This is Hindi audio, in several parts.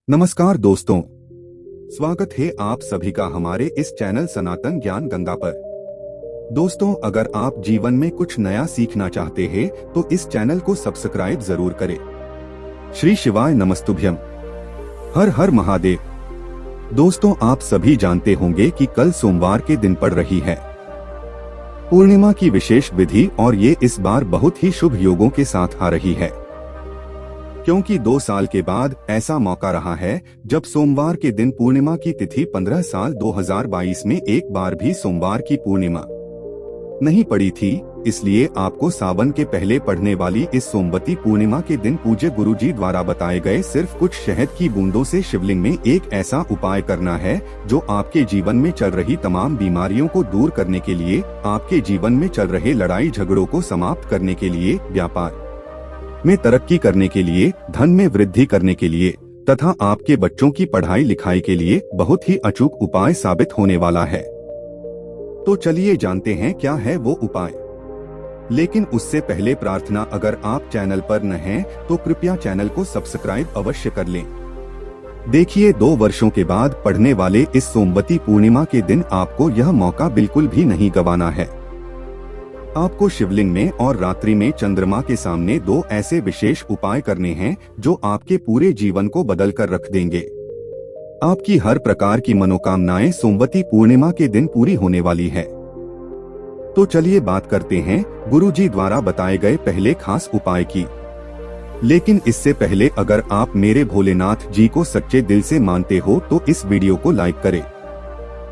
नमस्कार दोस्तों, स्वागत है आप सभी का हमारे इस चैनल सनातन ज्ञान गंगा पर। दोस्तों, अगर आप जीवन में कुछ नया सीखना चाहते हैं तो इस चैनल को सब्सक्राइब जरूर करें। श्री शिवाय नमस्तुभ्यम। हर हर महादेव। दोस्तों, आप सभी जानते होंगे कि कल सोमवार के दिन पड़ रही है पूर्णिमा की विशेष विधि, और ये इस बार बहुत ही शुभ योगों के साथ आ रही है, क्योंकि 2 साल के बाद ऐसा मौका रहा है जब सोमवार के दिन पूर्णिमा की तिथि 15 साल 2022 में एक बार भी सोमवार की पूर्णिमा नहीं पड़ी थी। इसलिए आपको सावन के पहले पड़ने वाली इस सोमवती पूर्णिमा के दिन पूज्य गुरुजी द्वारा बताए गए सिर्फ कुछ शहद की बूंदों से शिवलिंग में एक ऐसा उपाय करना है जो आपके जीवन में चल रही तमाम बीमारियों को दूर करने के लिए, आपके जीवन में चल रहे लड़ाई झगड़ों को समाप्त करने के लिए, व्यापार में तरक्की करने के लिए, धन में वृद्धि करने के लिए तथा आपके बच्चों की पढ़ाई लिखाई के लिए बहुत ही अचूक उपाय साबित होने वाला है। तो चलिए जानते हैं क्या है वो उपाय। लेकिन उससे पहले प्रार्थना, अगर आप चैनल पर न हैं तो कृपया चैनल को सब्सक्राइब अवश्य कर लें। देखिए, 2 वर्षों के बाद पड़ने वाले इस सोमवती पूर्णिमा के दिन आपको यह मौका बिल्कुल भी नहीं गंवाना है। आपको शिवलिंग में और रात्रि में चंद्रमा के सामने 2 ऐसे विशेष उपाय करने हैं जो आपके पूरे जीवन को बदल कर रख देंगे। आपकी हर प्रकार की मनोकामनाएं सोमवती पूर्णिमा के दिन पूरी होने वाली है। तो चलिए बात करते हैं गुरुजी द्वारा बताए गए पहले खास उपाय की। लेकिन इससे पहले, अगर आप मेरे भोलेनाथ जी को सच्चे दिल से मानते हो तो इस वीडियो को लाइक करें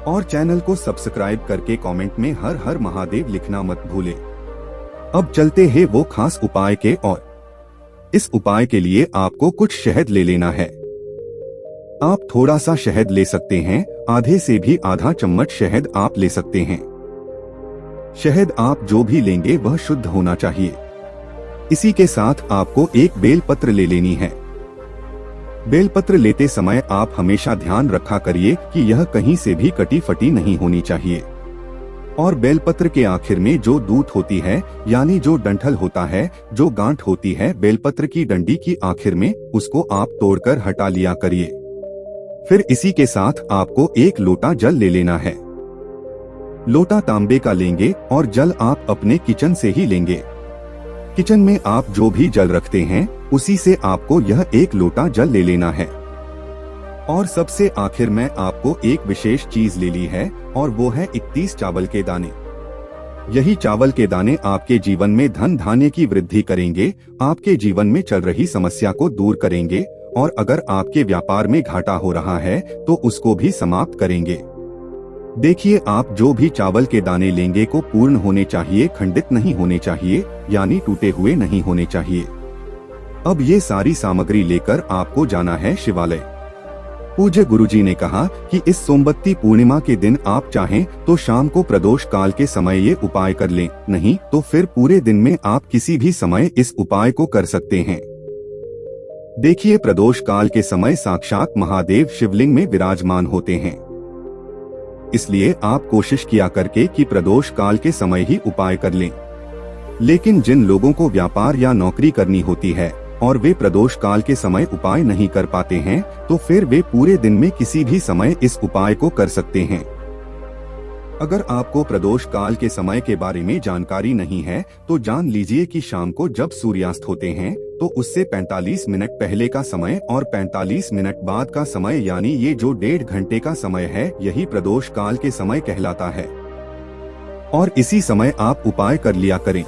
और चैनल को सब्सक्राइब करके कमेंट में हर हर महादेव लिखना मत भूलें। अब चलते हैं वो खास उपाय के और। इस उपाय के लिए आपको कुछ शहद ले लेना है। आप थोड़ा सा शहद ले सकते हैं, आधे से भी आधा चम्मच शहद आप ले सकते हैं। शहद आप जो भी लेंगे वह शुद्ध होना चाहिए। इसी के साथ आपको एक बेलपत्र ले लेनी है। बेलपत्र लेते समय आप हमेशा ध्यान रखा करिए कि यह कहीं से भी कटी फटी नहीं होनी चाहिए। और बेलपत्र के आखिर में जो दूत होती है, यानी जो डंठल होता है, जो गांठ होती है बेलपत्र की डंडी की आखिर में, उसको आप तोड़कर हटा लिया करिए। फिर इसी के साथ आपको एक लोटा जल ले लेना है। लोटा तांबे का लेंगे और जल आप अपने किचन से ही लेंगे। किचन में आप जो भी जल रखते हैं उसी से आपको यह एक लोटा जल ले लेना है। और सबसे आखिर में आपको एक विशेष चीज ले ली है, और वो है 31 चावल के दाने। यही चावल के दाने आपके जीवन में धन धान्य की वृद्धि करेंगे, आपके जीवन में चल रही समस्या को दूर करेंगे, और अगर आपके व्यापार में घाटा हो रहा है तो उसको भी समाप्त करेंगे। देखिए, आप जो भी चावल के दाने लेंगे को पूर्ण होने चाहिए, खंडित नहीं होने चाहिए, यानी टूटे हुए नहीं होने चाहिए। अब ये सारी सामग्री लेकर आपको जाना है शिवालय। पूज्य गुरुजी ने कहा कि इस सोमवती पूर्णिमा के दिन आप चाहें तो शाम को प्रदोष काल के समय ये उपाय कर लें, नहीं तो फिर पूरे दिन में आप किसी भी समय इस उपाय को कर सकते हैं। देखिए, प्रदोष काल के समय साक्षात महादेव शिवलिंग में विराजमान होते हैं। इसलिए आप कोशिश किया करके कि प्रदोष काल के समय ही उपाय कर लें। लेकिन जिन लोगों को व्यापार या नौकरी करनी होती है और वे प्रदोष काल के समय उपाय नहीं कर पाते हैं, तो फिर वे पूरे दिन में किसी भी समय इस उपाय को कर सकते हैं। अगर आपको प्रदोष काल के समय के बारे में जानकारी नहीं है तो जान लीजिए कि शाम को जब सूर्यास्त होते हैं तो उससे 45 मिनट पहले का समय और 45 मिनट बाद का समय, यानी ये जो 1.5 घंटे का समय है, यही प्रदोष काल के समय कहलाता है। और इसी समय आप उपाय कर लिया करें।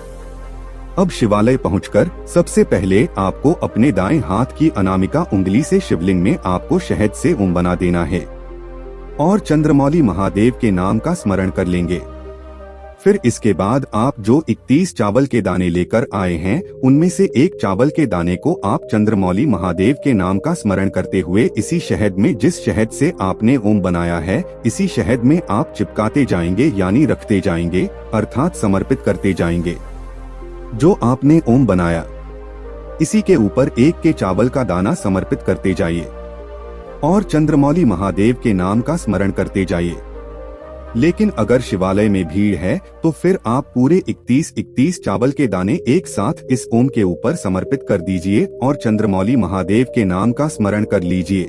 अब शिवालय पहुंचकर सबसे पहले आपको अपने दाएं हाथ की अनामिका उंगली से शिवलिंग में आपको शहद से ओम बना देना है और चंद्रमौली महादेव के नाम का स्मरण कर लेंगे। फिर इसके बाद आप जो 31 चावल के दाने लेकर आए हैं उनमें से एक चावल के दाने को आप चंद्रमौली महादेव के नाम का स्मरण करते हुए इसी शहद में, जिस शहद से आपने ओम बनाया है, इसी शहद में आप चिपकाते जाएंगे, यानी रखते जाएंगे, अर्थात समर्पित करते जाएंगे। जो आपने ओम बनाया इसी के ऊपर एक के चावल का दाना समर्पित करते जाइए और चंद्रमौली महादेव के नाम का स्मरण करते जाइए। लेकिन अगर शिवालय में भीड़ है तो फिर आप पूरे 31 चावल के दाने एक साथ इस ओम के ऊपर समर्पित कर दीजिए और चंद्रमौली महादेव के नाम का स्मरण कर लीजिए।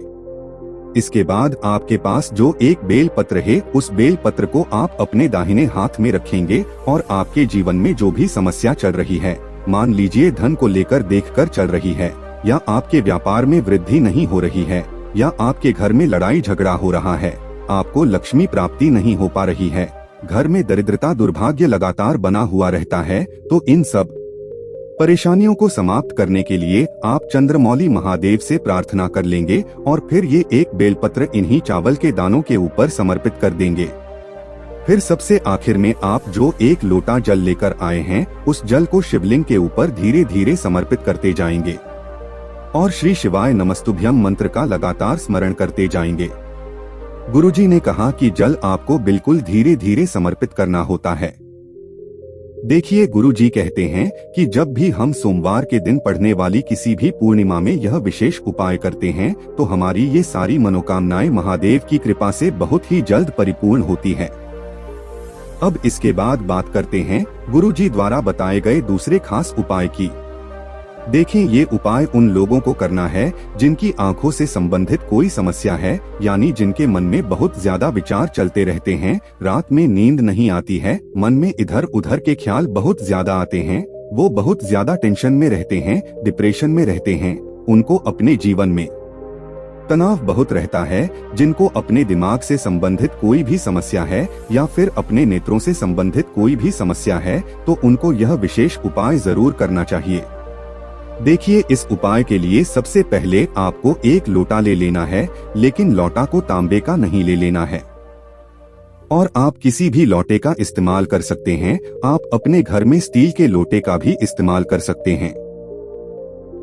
इसके बाद आपके पास जो एक बेल पत्र है, उस बेल पत्र को आप अपने दाहिने हाथ में रखेंगे और आपके जीवन में जो भी समस्या चल रही है, मान लीजिए धन को लेकर देखकर चल रही है, या आपके व्यापार में वृद्धि नहीं हो रही है, या आपके घर में लड़ाई झगड़ा हो रहा है, आपको लक्ष्मी प्राप्ति नहीं हो पा रही है, घर में दरिद्रता दुर्भाग्य लगातार बना हुआ रहता है, तो इन सब परेशानियों को समाप्त करने के लिए आप चंद्रमौली महादेव से प्रार्थना कर लेंगे और फिर ये एक बेलपत्र इन्हीं चावल के दानों के ऊपर समर्पित कर देंगे। फिर सबसे आखिर में आप जो एक लोटा जल लेकर आए हैं, उस जल को शिवलिंग के ऊपर धीरे धीरे समर्पित करते जाएंगे और श्री शिवाय नमस्तुभ्यम मंत्र का लगातार स्मरण करते जाएंगे। गुरुजी ने कहा कि जल आपको बिल्कुल धीरे धीरे समर्पित करना होता है। देखिए, गुरुजी कहते हैं कि जब भी हम सोमवार के दिन पढ़ने वाली किसी भी पूर्णिमा में यह विशेष उपाय करते हैं, तो हमारी ये सारी मनोकामनाएं महादेव की कृपा से बहुत ही जल्द परिपूर्ण होती है। अब इसके बाद बात करते हैं गुरुजी द्वारा बताए गए दूसरे खास उपाय की। देखें, ये उपाय उन लोगों को करना है जिनकी आंखों से संबंधित कोई समस्या है, यानी जिनके मन में बहुत ज्यादा विचार चलते रहते हैं, रात में नींद नहीं आती है, मन में इधर उधर के ख्याल बहुत ज्यादा आते हैं, वो बहुत ज्यादा टेंशन में रहते हैं, डिप्रेशन में रहते हैं, उनको अपने जीवन में तनाव बहुत रहता है, जिनको अपने दिमाग से संबंधित कोई भी समस्या है या फिर अपने नेत्रों से संबंधित कोई भी समस्या है, तो उनको यह विशेष उपाय जरूर करना चाहिए। देखिए, इस उपाय के लिए सबसे पहले आपको एक लोटा ले लेना है, लेकिन लोटा को तांबे का नहीं ले लेना है और आप किसी भी लोटे का इस्तेमाल कर सकते हैं। आप अपने घर में स्टील के लोटे का भी इस्तेमाल कर सकते हैं।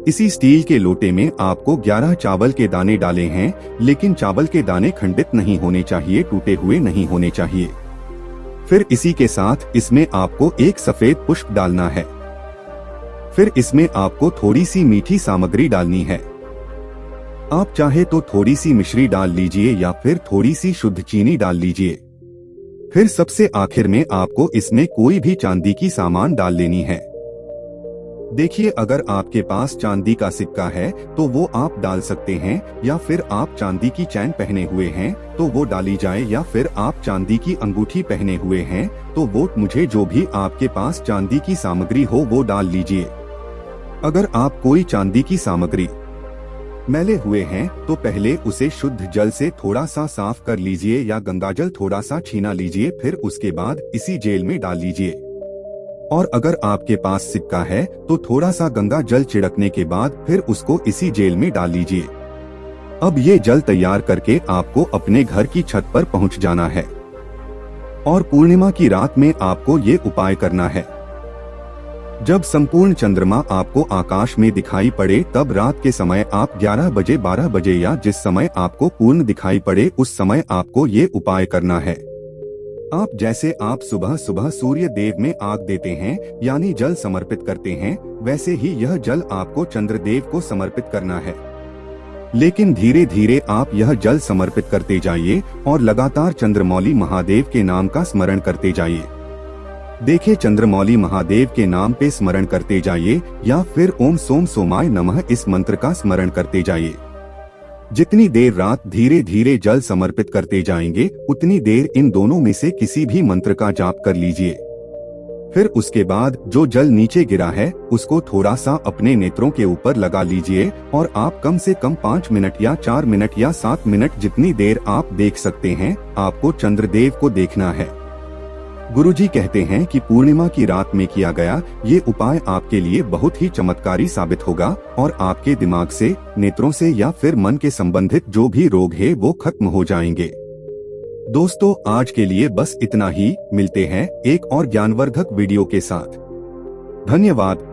इसी स्टील के लोटे में आपको 11 चावल के दाने डाले हैं, लेकिन चावल के दाने खंडित नहीं होने चाहिए, टूटे हुए नहीं होने चाहिए। फिर इसी के साथ इसमें आपको एक सफेद पुष्प डालना है। फिर इसमें आपको थोड़ी सी मीठी सामग्री डालनी है। आप चाहे तो थोड़ी सी मिश्री डाल लीजिए या फिर थोड़ी सी शुद्ध चीनी डाल लीजिए। फिर सबसे आखिर में आपको इसमें कोई भी चांदी की सामान डाल लेनी है। देखिए, अगर आपके पास चांदी का सिक्का है तो वो आप डाल सकते हैं, या फिर आप चांदी की चैन पहने हुए हैं तो वो डाली जाए, या फिर आप चांदी की अंगूठी पहने हुए हैं तो वो मुझे जो भी आपके पास चांदी की सामग्री हो वो डाल लीजिए। अगर आप कोई चांदी की सामग्री मैले हुए हैं तो पहले उसे शुद्ध जल से थोड़ा सा साफ कर लीजिए या गंगाजल थोड़ा सा छीना लीजिए, फिर उसके बाद इसी जेल में डाल लीजिए। और अगर आपके पास सिक्का है तो थोड़ा सा गंगा जल छिड़कने के बाद फिर उसको इसी जेल में डाल लीजिए। अब ये जल तैयार करके आपको अपने घर की छत पर पहुंच जाना है और पूर्णिमा की रात में आपको ये उपाय करना है। जब संपूर्ण चंद्रमा आपको आकाश में दिखाई पड़े, तब रात के समय आप 11 बजे 12 बजे या जिस समय आपको पूर्ण दिखाई पड़े उस समय आपको ये उपाय करना है। आप जैसे आप सुबह सुबह सूर्य देव में आग देते हैं, यानी जल समर्पित करते हैं, वैसे ही यह जल आपको चंद्रदेव को समर्पित करना है। लेकिन धीरे धीरे आप यह जल समर्पित करते जाइए और लगातार चंद्रमौली महादेव के नाम का स्मरण करते जाइए। देखिए, चंद्रमौली महादेव के नाम पे स्मरण करते जाइए या फिर ओम सोम सोमाय नमः इस मंत्र का स्मरण करते जाइए। जितनी देर रात धीरे धीरे जल समर्पित करते जाएंगे, उतनी देर इन दोनों में से किसी भी मंत्र का जाप कर लीजिए। फिर उसके बाद जो जल नीचे गिरा है उसको थोड़ा सा अपने नेत्रों के ऊपर लगा लीजिए और आप कम से कम 5 मिनट या 4 मिनट या 7 मिनट जितनी देर आप देख सकते हैं, आपको चंद्रदेव को देखना है। गुरुजी कहते हैं कि पूर्णिमा की रात में किया गया ये उपाय आपके लिए बहुत ही चमत्कारी साबित होगा और आपके दिमाग से, नेत्रों से या फिर मन के संबंधित जो भी रोग है वो खत्म हो जाएंगे। दोस्तों, आज के लिए बस इतना ही। मिलते हैं एक और ज्ञानवर्धक वीडियो के साथ। धन्यवाद।